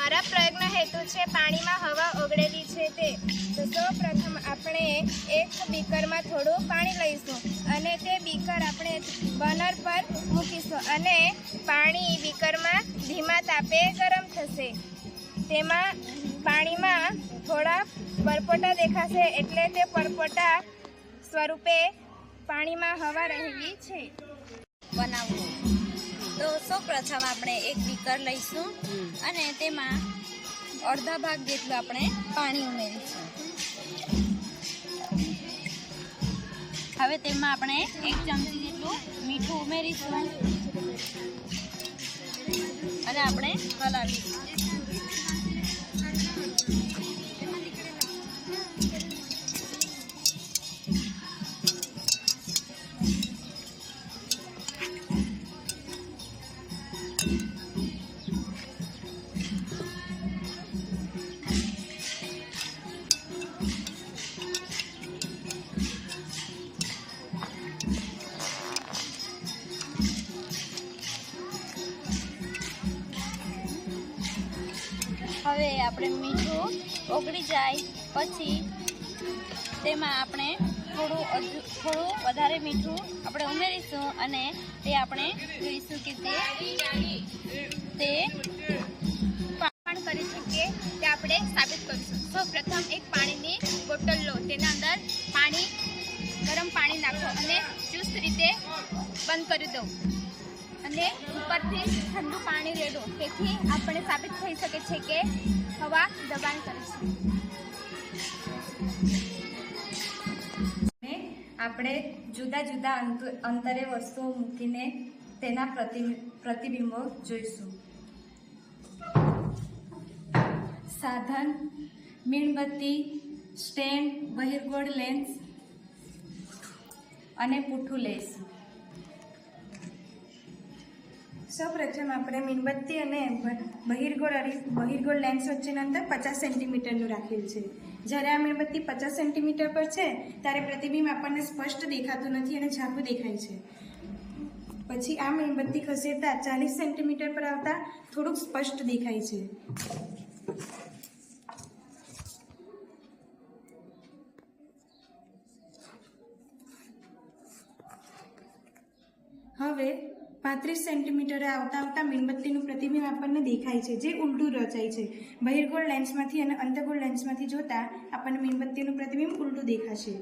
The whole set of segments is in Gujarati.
મારા પ્રયોગનો હેતુ છે પાણીમાં હવા ઓગળેલી છે તે. તો સૌપ્રથમ આપણે એક બીકરમાં થોડું પાણી લઈશું અને તે બીકર આપણે બર્નર પર મૂકીશું અને પાણી બીકરમાં ધીમા તાપે ગરમ થશે. તેમાં પાણીમાં થોડા પરપોટા દેખાશે એટલે તે પરપોટા સ્વરૂપે પાણીમાં હવા રહેલી છે. બનાવવું તો સૌપ્રથમ આપણે એક બીકર લઈશું અને તેમાં અડધા ભાગ જેટલું આપણે પાણી ઉમેરીશું. હવે તેમાં આપણે 1 ચમચી જેટલું મીઠું ઉમેરીશું અને આપણે હલાવીશું. હવે આપણે મીઠું ઓગળી જાય પછી તેમાં આપણે થોડું વધારે મીઠું આપણે ઉમેરીશું અને તે આપણે જોઈશું કે તે પણ કરી શકીએ તે આપણે સાબિત કરીશું. સૌપ્રથમ એક પાણીની બોટલ લો, તેના અંદર ગરમ પાણી નાખો અને ચુસ્ત રીતે બંધ કરી દો અને ઉપરથી ઠંડુ પાણી રેડો. તેથી આપણે સાબિત થઈ શકે છે કે હવા દબાણ કરે છે. આપણે જુદા જુદા અંતરે વસ્તુઓ મૂકીને તેના પ્રતિબિંબો જોઈશું. સાધન, મીણબત્તી, સ્ટેન્ડ, બહિર્ગોળ લેન્સ અને પૂઠું લઈશું. સૌપ્રથમ આપણે મીણબત્તી અને બહિર્ગોળ લેન્સ વચ્ચેનું અંતર 50 સેન્ટીમીટરનું રાખેલ છે. જ્યારે આ મીણબત્તી 50 સેન્ટીમીટર પર છે ત્યારે પ્રતિબિંબ આપણને સ્પષ્ટ દેખાતું નથી અને ઝાંખું દેખાય છે. પછી આ મીણબત્તી ખસેડતા 40 સેન્ટીમીટર પર આવતા થોડુંક સ્પષ્ટ દેખાય છે. હવે 35 સેન્ટીમીટરે આવતા મીણબત્તીનું પ્રતિબિંબ આપણને દેખાય છે, જે ઉલટું રચાય છે. બહિર્ગોળ લેન્સમાંથી અને અંતર્ગોળ લેન્સમાંથી જોતા આપણને મીણબત્તીનું પ્રતિબિંબ ઉલટું દેખાશે.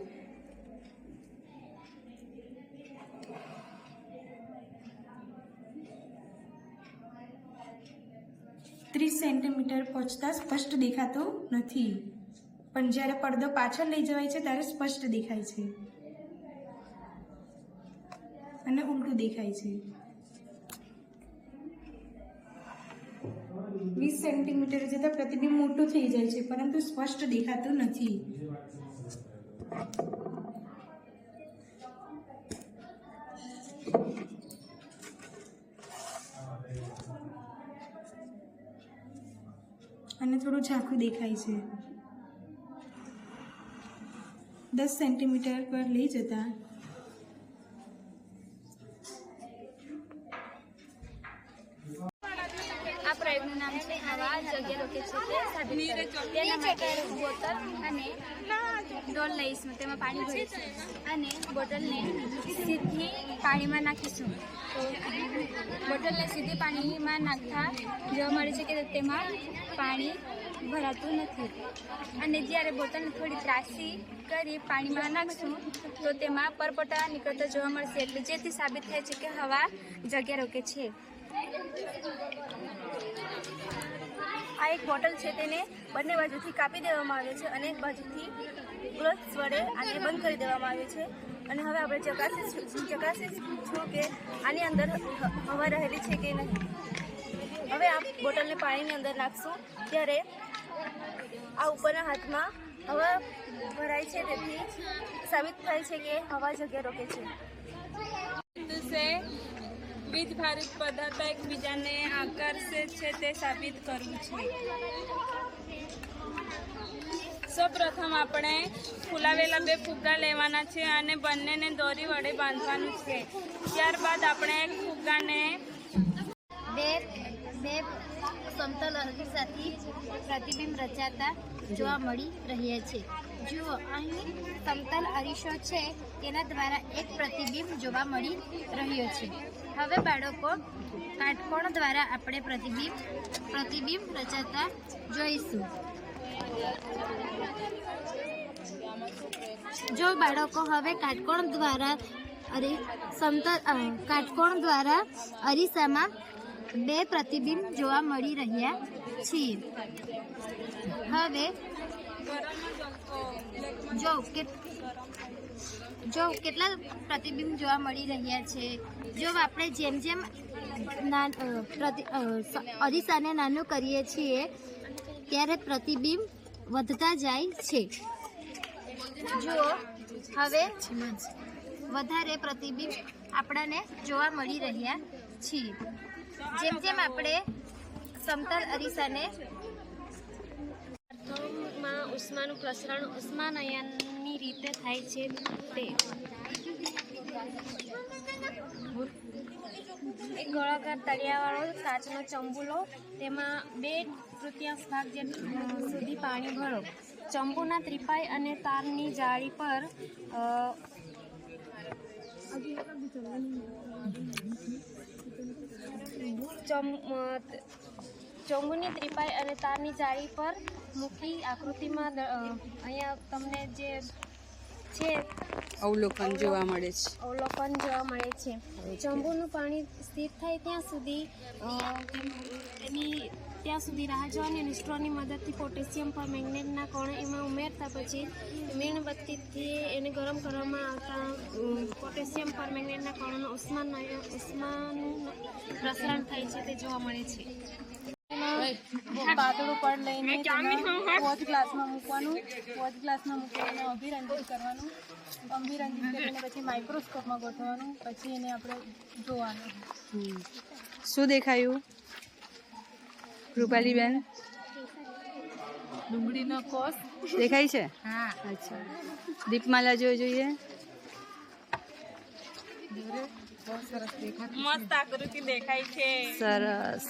ત્રીસ સેન્ટીમીટર પહોંચતા સ્પષ્ટ દેખાતું નથી, પણ જ્યારે પડદો પાછળ લઈ જવાય છે ત્યારે સ્પષ્ટ દેખાય છે અને ઉલટું દેખાય છે. 20 સેન્ટીમીટર જતાં પ્રતિબિંબ મોટું થઈ જાય છે, પરંતુ સ્પષ્ટ દેખાતું નથી. અને થોડું ઝાંખું દેખાય છે. 10 સેન્ટીમીટર પર લઈ જતા આ પ્રયોગનું નામ છે હવા જગ્યા રોકે છે તે સાબિત કરો. તેના માટે બોટલ અને ડોલ લઈશું, તેમાં પાણી ભરીશું અને બોટલને સીધી પાણીમાં નાખીશું. તો બોટલને સીધી પાણીમાં નાખતા જોવા મળે છે કે તેમાં પાણી ભરાતું નથી. અને જ્યારે બોટલને થોડી ત્રાસી કરી પાણીમાં નાખશું તો તેમાં પરપોટા નીકળતા જોવા મળશે, એટલે જેથી સાબિત થાય છે કે હવા જગ્યા રોકે છે. આ એક બોટલ છે, તેને બંને બાજુથી કાપી દેવામાં આવે છે અને એક બાજુથી ક્લોથ્સ વડે આને બંધ કરી દેવામાં આવે છે. અને હવે આપણે ચકાસીશું કે આની અંદર હવા રહેલી છે કે નહીં. હવે આ બોટલને પાણીની અંદર નાખશું ત્યારે આ ઉપરના હાથમાં હવા ભરાય છે, તેથી સાબિત થાય છે કે હવા જગ્યા રોકે છે. બીજ ભારિત પદાર્થ એકબીજાને આકર્ષે છે તે સાબિત કરવું છે. સૌપ્રથમ આપણે ફૂલાવેલા 2 ફુગ્ગા લેવાના છે અને બંનેને દોરી વડે બાંધવાનું છે. ત્યારબાદ આપણે એક ફુગ્ગાને બે સમતલ અરીસાથી પ્રતિબિંબ રચાતા જોવા મળી રહ્યા છે. જુઓ અહીં સમતલ અરીસો છે, તેના દ્વારા એક પ્રતિબિંબ જોવા મળી રહ્યો છે. હવે બાળકો કાટકોણ દ્વારા આપણે પ્રતિબિંબ રચાતા જોઈશું. જો બાળકો હવે કાટકોણ દ્વારા અરીસામાં બે પ્રતિબિંબ જોવા મળી રહ્યા છીએ. હવે જો કેટલા પ્રતિબિંબ જોવા મળી રહ્યા છે. જો આપણે જેમ જેમ અરીસાને નાનું કરીએ છીએ ત્યારે પ્રતિબિંબ વધતા જાય છે. જુઓ હવે વધારે પ્રતિબિંબ આપણને જોવા મળી રહ્યા છીએ. જેમ જેમ આપણે સમતલ અરીસાને માં ઉષ્માનું પ્રસરણ ઉષ્માનયનની રીતે થાય છે. તે એક ગોળાકાર તળિયાવાળો કાચનો ચંબુ, તેમાં 2/3 ભાગ સુધી પાણી ભરો. ચંબુના ત્રિપાઈ અને તારની જાળી પર ચંબુની ત્રિપાઈ અને તારની જાળી પર મૂકી આકૃતિમાં અહીંયા તમને જે છે અવલોકન જોવા મળે છે. ચંબુનું પાણી સ્થિર થાય ત્યાં સુધી રાહ જોવાની અને સ્ટ્રોની મદદથી પોટેશિયમ પર મેગ્નેટના કણો એમાં ઉમેરતા પછી મીણબત્તીથી એને ગરમ કરવામાં આવતા પોટેશિયમ પર મેગ્નેટના કણોનું ઉષ્માનું પ્રસરણ થાય છે તે જોવા મળે છે. પાતળું પડ લઈને વોચ ગ્લાસમાં મૂકવાનું, વોચ ગ્લાસમાં મૂકીને અભિરંજિત કરવાનું, અભિરંજિત કરીને પછી માઇક્રોસ્કોપમાં ગોઠવવાનું, પછી એને આપણે જોવાનું. શું દેખાયું રૂપાલીબેન? ડુંગળીનો કોસ દેખાય છે? હા. અચ્છા, દીપમાલા જોઈએ. બહુ સરસ દેખાતું મસ્ત આકૃતિ દેખાય છે. સરસ.